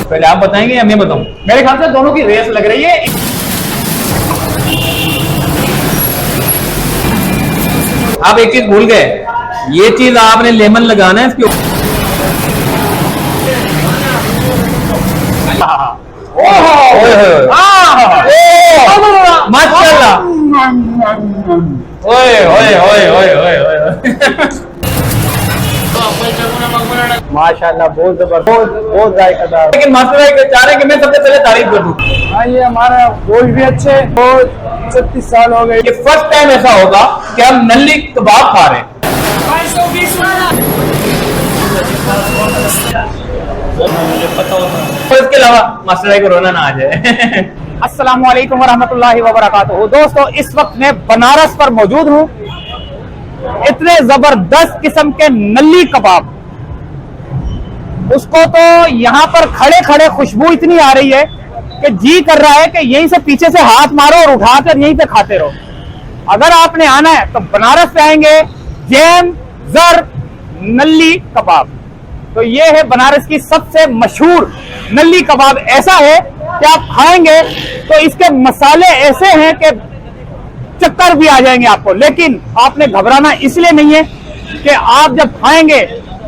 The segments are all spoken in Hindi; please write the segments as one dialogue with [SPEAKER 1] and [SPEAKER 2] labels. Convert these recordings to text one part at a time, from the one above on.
[SPEAKER 1] पहले आप बताएंगे या मैं बताऊं?
[SPEAKER 2] मेरे ख्याल से दोनों की रेस लग रही है।
[SPEAKER 1] आप एक चीज भूल गए, ये चीज आपने लेमन लगाना है इसके ऊपर। माशाल्लाह, ओए ओए ओए ओए ओए ओए।
[SPEAKER 2] माशाल्लाह, बहुत जबरदस्त, बहुत जायकेदार।
[SPEAKER 1] लेकिन मास्टर भाई चाह रहे हैं कि मैं सबसे पहले तारीफ कर दूं।
[SPEAKER 2] हाँ, ये हमारा गोश्त भी अच्छे, बहुत 36 साल हो गए।
[SPEAKER 1] ये फर्स्ट टाइम ऐसा होगा कि हम नल्ली कबाब खा रहे हैं। मुझे पता होता है। और इसके अलावा मास्टर भाई को रोना ना आ जाए।
[SPEAKER 2] अस्सलाम वालेकुम वरहमतुल्लाहि वबरकातुहू। दोस्तों, इस वक्त मैं बनारस पर मौजूद हूँ। इतने जबरदस्त किस्म के नल्ली कबाब, उसको तो यहाँ पर खड़े खड़े खुशबू इतनी आ रही है कि जी कर रहा है कि यहीं से पीछे से हाथ मारो और उठाकर यहीं पे खाते रहो। अगर आपने आना है तो बनारस पे आएंगे, जैम जर नल्ली कबाब। तो ये है बनारस की सबसे मशहूर नल्ली कबाब। ऐसा है कि आप खाएंगे तो इसके मसाले ऐसे हैं कि चक्कर भी आ जाएंगे आपको। लेकिन आपने घबराना इसलिए नहीं है कि आप जब खाएंगे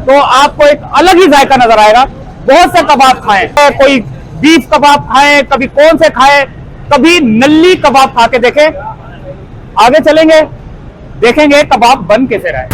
[SPEAKER 2] तो आपको एक अलग ही जायका नजर आएगा। बहुत से कबाब खाएं, कोई बीफ कबाब खाएं, कभी कौन से खाएं, कभी नल्ली कबाब खा के देखें। आगे चलेंगे, देखेंगे कबाब बन कैसे रहा है।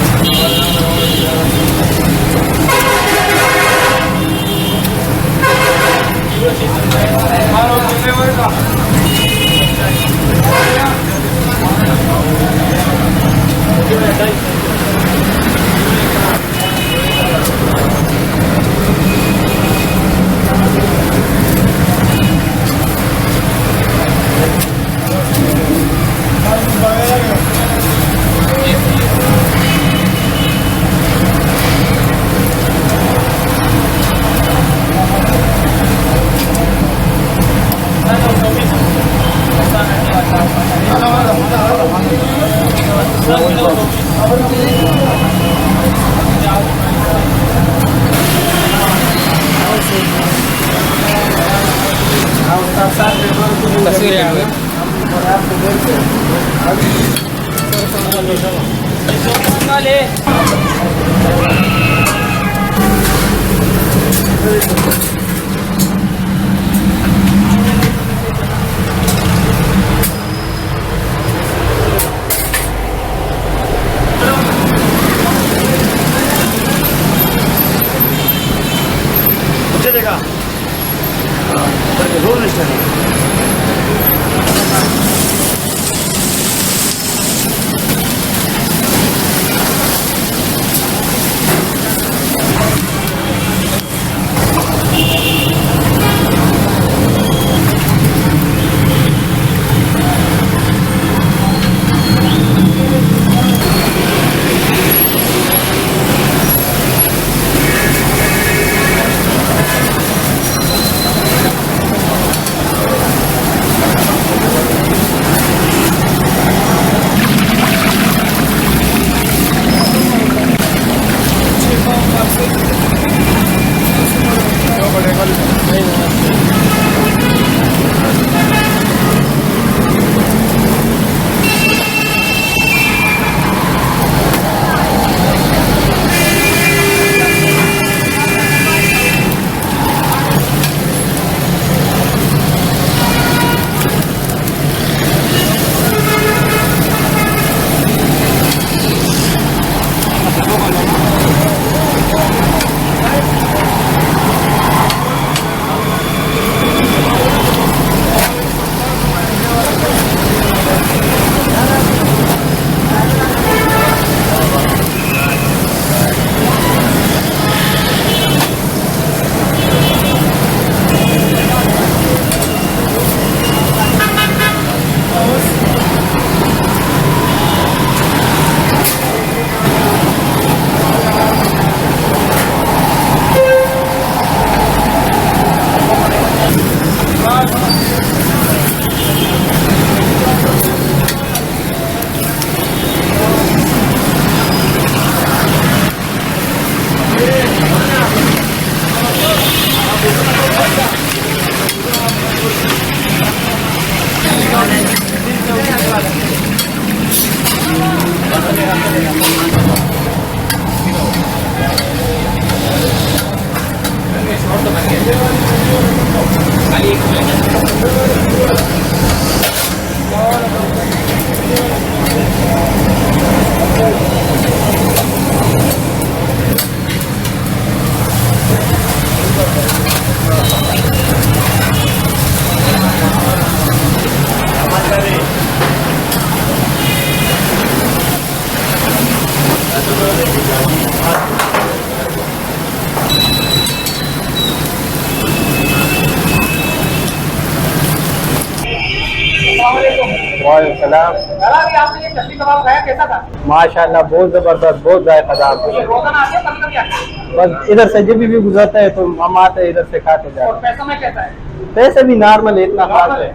[SPEAKER 3] वालेकुम सलाम।
[SPEAKER 2] अभी आपने ये चटनी कबाब खाया, कैसा था?
[SPEAKER 3] माशाल्लाह बहुत जबरदस्त, बहुत जायकेदार।
[SPEAKER 2] ये रोजाना आते हो, कभी कभी आते हो?
[SPEAKER 3] बस इधर से जब भी गुजरता है तो हम आते हैं, इधर से खाते
[SPEAKER 2] और
[SPEAKER 3] जाते
[SPEAKER 2] पैसों में कैसा है?
[SPEAKER 3] हैं। पैसे भी नॉर्मल है, इतना खास है।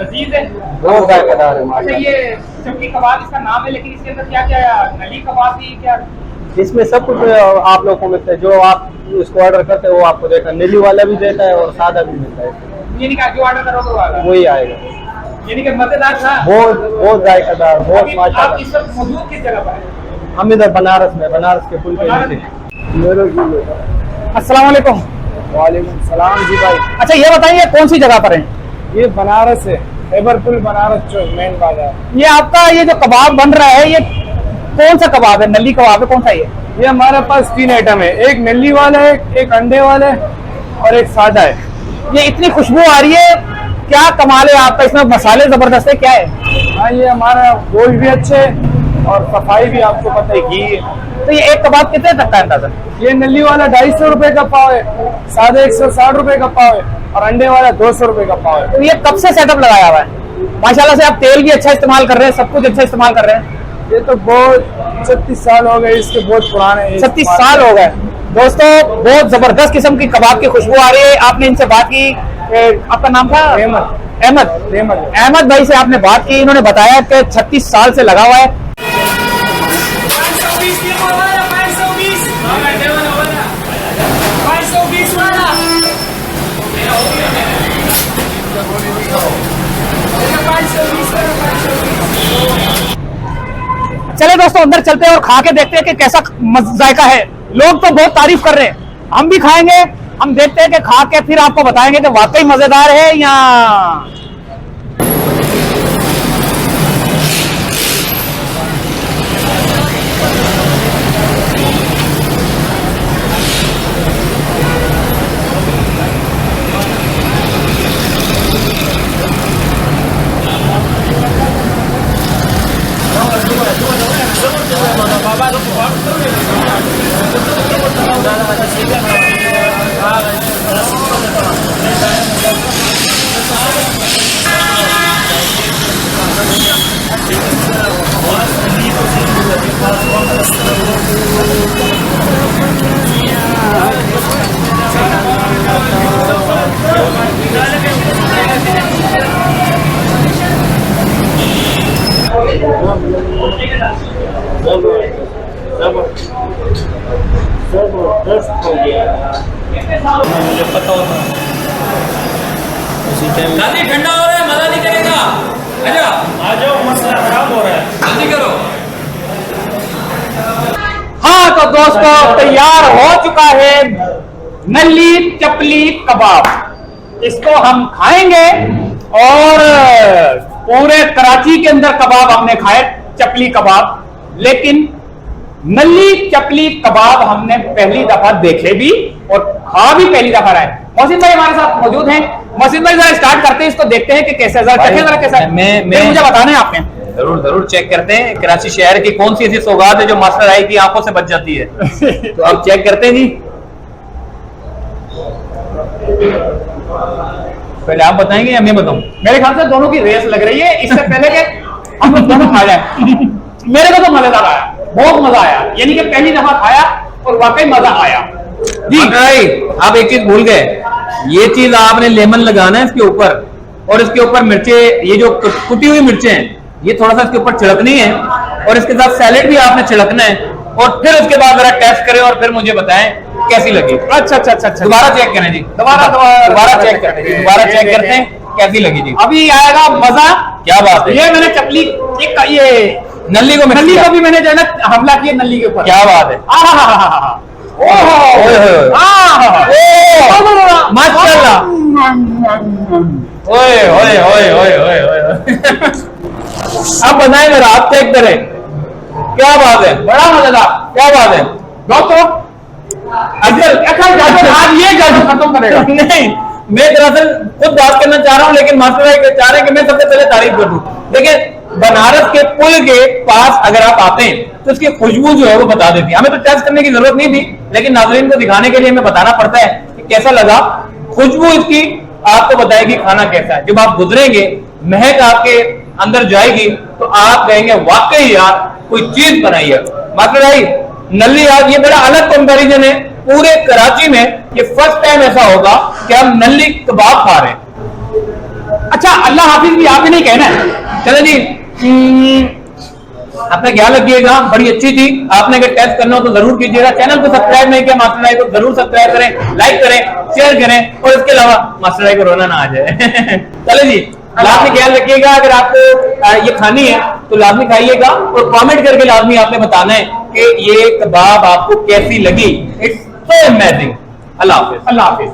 [SPEAKER 2] लजीज है,
[SPEAKER 3] बहुत जायकेदार है
[SPEAKER 2] अच्छा।
[SPEAKER 3] माशाल्लाह।
[SPEAKER 2] ये चटनी कबाब इसका नाम है, लेकिन इसके अंदर क्या क्या है? नली कबाब भी क्या?
[SPEAKER 3] इसमें सब कुछ आप लोग को मिलता है, जो आप इसको ऑर्डर करते हैं वो आपको देता है। नीली वाला भी देता है और सादा भी मिलता है,
[SPEAKER 2] ये नहीं कहा जो ऑर्डर करोगे वो आएगा।
[SPEAKER 3] वही आएगा।
[SPEAKER 2] यानी कि मजेदार था।
[SPEAKER 3] बहुत बहुत जायकेदार, बहुत
[SPEAKER 2] अभी आप
[SPEAKER 3] माशाल्लाह।
[SPEAKER 2] इस वक्त मौजूद किस जगह पर है?
[SPEAKER 3] हम इधर बनारस में, बनारस के पुल पे
[SPEAKER 2] बनारस
[SPEAKER 3] नीचे।
[SPEAKER 2] अस्सलाम वालेकुम।
[SPEAKER 3] वालेकुम सलाम जी भाई।
[SPEAKER 2] अच्छा ये बताइए कौन सी जगह पर है?
[SPEAKER 3] ये बनारस है, खैबरपुल बनारस चौक मेन बाजार।
[SPEAKER 2] ये आपका ये जो कबाब बन रहा है, ये कौन सा कबाब है? नली कबाब है, कौन सा ये
[SPEAKER 3] हमारे पास 3 आइटम है, एक नली वाला है, एक अंडे वाला है और एक सादा है।
[SPEAKER 2] ये इतनी खुशबू आ रही है, क्या कमाल है आपका, इसमें मसाले जबरदस्त है, क्या है?
[SPEAKER 3] हाँ, ये हमारा गोश्त भी अच्छे है और सफाई भी आपको पता है, घी है।
[SPEAKER 2] तो ये एक कबाब कितने तक का है अंदाजा?
[SPEAKER 3] ये नली वाला 250 रुपए का पाव है, सादा 160 रुपए का पाव है और अंडे वाला 200 रुपए का पाव है।
[SPEAKER 2] तो ये कब से सेटअप लगाया हुआ है? माशाल्लाह से आप तेल भी अच्छा इस्तेमाल कर रहे हैं, सब कुछ अच्छा इस्तेमाल कर रहे हैं।
[SPEAKER 3] ये तो बहुत 36 साल हो गए इसके, बहुत पुराने
[SPEAKER 2] 36 साल हो गए। दोस्तों बहुत जबरदस्त किस्म की कबाब की खुशबू आ रही है। आपने इनसे बात की, आपका नाम था? अहमद भाई से आपने बात की, इन्होंने बताया कि 36 साल से लगा हुआ है। चले दोस्तों अंदर चलते हैं और खा के देखते हैं कि कैसा जायका है। लोग तो बहुत तारीफ कर रहे हैं, हम भी खाएंगे। हम देखते हैं कि खा के फिर आपको बताएंगे कि वाकई मजेदार है या
[SPEAKER 1] मुझे पता होता उसी टाइम
[SPEAKER 4] ठंडा हो रहा है, मजा नहीं करेगा। अच्छा
[SPEAKER 1] आ जाओ, मसला खराब हो रहा है।
[SPEAKER 4] जल्दी करो।
[SPEAKER 2] हाँ तो दोस्तों तैयार हो चुका है नली चपली कबाब। इसको हम खाएंगे और पूरे कराची के अंदर कबाब हमने खाए चपली कबाब, लेकिन नली चपली कबाब हमने पहली दफा देखे भी और खा भी पहली दफा रहे। मोहसिन भाई हमारे साथ मौजूद हैं। मोहसिन भाई जरा स्टार्ट करते हैं, इसको देखते हैं कि कैसा है, जरा चखें जरा कैसा है।
[SPEAKER 1] मैं
[SPEAKER 2] मुझे बताना है आपने।
[SPEAKER 1] जरूर जरूर चेक करते हैं कराची शहर की कौन सी ऐसी सौगात है जो मास्टर आई की आंखों से बच जाती है। तो अब चेक करते हैं जी। पहले आप बताएंगे या मैं बताऊं?
[SPEAKER 2] मेरे ख्याल से दोनों की रेस लग रही है, इससे पहले के हम लोग दोनों खा जाए। मेरे को तो मजेदार आया, बहुत मजा आया, यानी कि पहली दफा खाया और वाकई मजा आया जी।
[SPEAKER 1] भाई आप एक चीज भूल गए, ये चीज आपने लेमन लगाना है इसके ऊपर, और इसके ऊपर मिर्चे, ये जो कुटी हुई मिर्चें हैं ये थोड़ा सा इसके ऊपर छिड़कनी है, और इसके साथ सैलेड भी आपने छिड़कना है, और फिर उसके बाद जरा टेस्ट करें और फिर मुझे बताएं कैसी लगी।
[SPEAKER 2] अच्छा अच्छा अच्छा अच्छा,
[SPEAKER 1] दोबारा चेक करें जी, दोबारा चेक करते हैं, दोबारा चेक करते हैं कैसी लगी जी।
[SPEAKER 2] अभी आएगा मजा।
[SPEAKER 1] क्या बात है,
[SPEAKER 2] ये मैंने चपली ये
[SPEAKER 1] नली को
[SPEAKER 2] नली को भी मैंने जो है ना हमला किया नली के ऊपर।
[SPEAKER 1] क्या बात है, माशाल्लाह, ओए ओए ओए ओए ओए ओए। अब बताएं मेरा, आप चेक करें, क्या बात है,
[SPEAKER 2] बड़ा मजेदार।
[SPEAKER 1] क्या बात है
[SPEAKER 2] दोस्तों आज ये जादू खत्म करेगा।
[SPEAKER 1] नहीं, मैं दरअसल खुद बात करना चाह रहा हूँ, लेकिन मास्टर भाई चाह रहे हैं कि मैं सबसे पहले तारीफ कर दूं। देखिए बनारस के पुल के पास अगर आप आते हैं तो उसकी खुशबू जो है वो बता देती है। हमें तो टेस्ट करने की जरूरत नहीं थी, लेकिन नाज़रीन को दिखाने के लिए हमें बताना पड़ता है कि कैसा लगा। खुशबू इसकी आपको बताएगी खाना कैसा है। जब आप गुजरेंगे महक आपके अंदर जाएगी तो आप कहेंगे वाकई यार कोई चीज बनाई है। मास्टर भाई नल्ली आज ये बड़ा अलग कंपैरिजन है, पूरे कराची में ये फर्स्ट टाइम ऐसा होगा कि हम नल्ली कबाब खा रहे हैं।
[SPEAKER 2] अच्छा अल्लाह हाफिज भी आपने नहीं कहना है।
[SPEAKER 1] चलो जी, अपना ख्याल रखिएगा, बड़ी अच्छी थी। आपने अगर टेस्ट करना हो तो जरूर कीजिएगा। चैनल को सब्सक्राइब नहीं किया मास्टर भाई को जरूर सब्सक्राइब करें, लाइक करें, शेयर करें, और इसके अलावा मास्टर भाई को रोना ना आ जाए। चलो जी, लाजमी ख्याल रखिएगा। अगर आपको ये खानी है तो लाजमी खाइएगा, और कमेंट करके लाजमी आपने बताना है कि ये कबाब आपको कैसी लगी। It's so amazing. Allah Hafiz.
[SPEAKER 2] Allah Hafiz.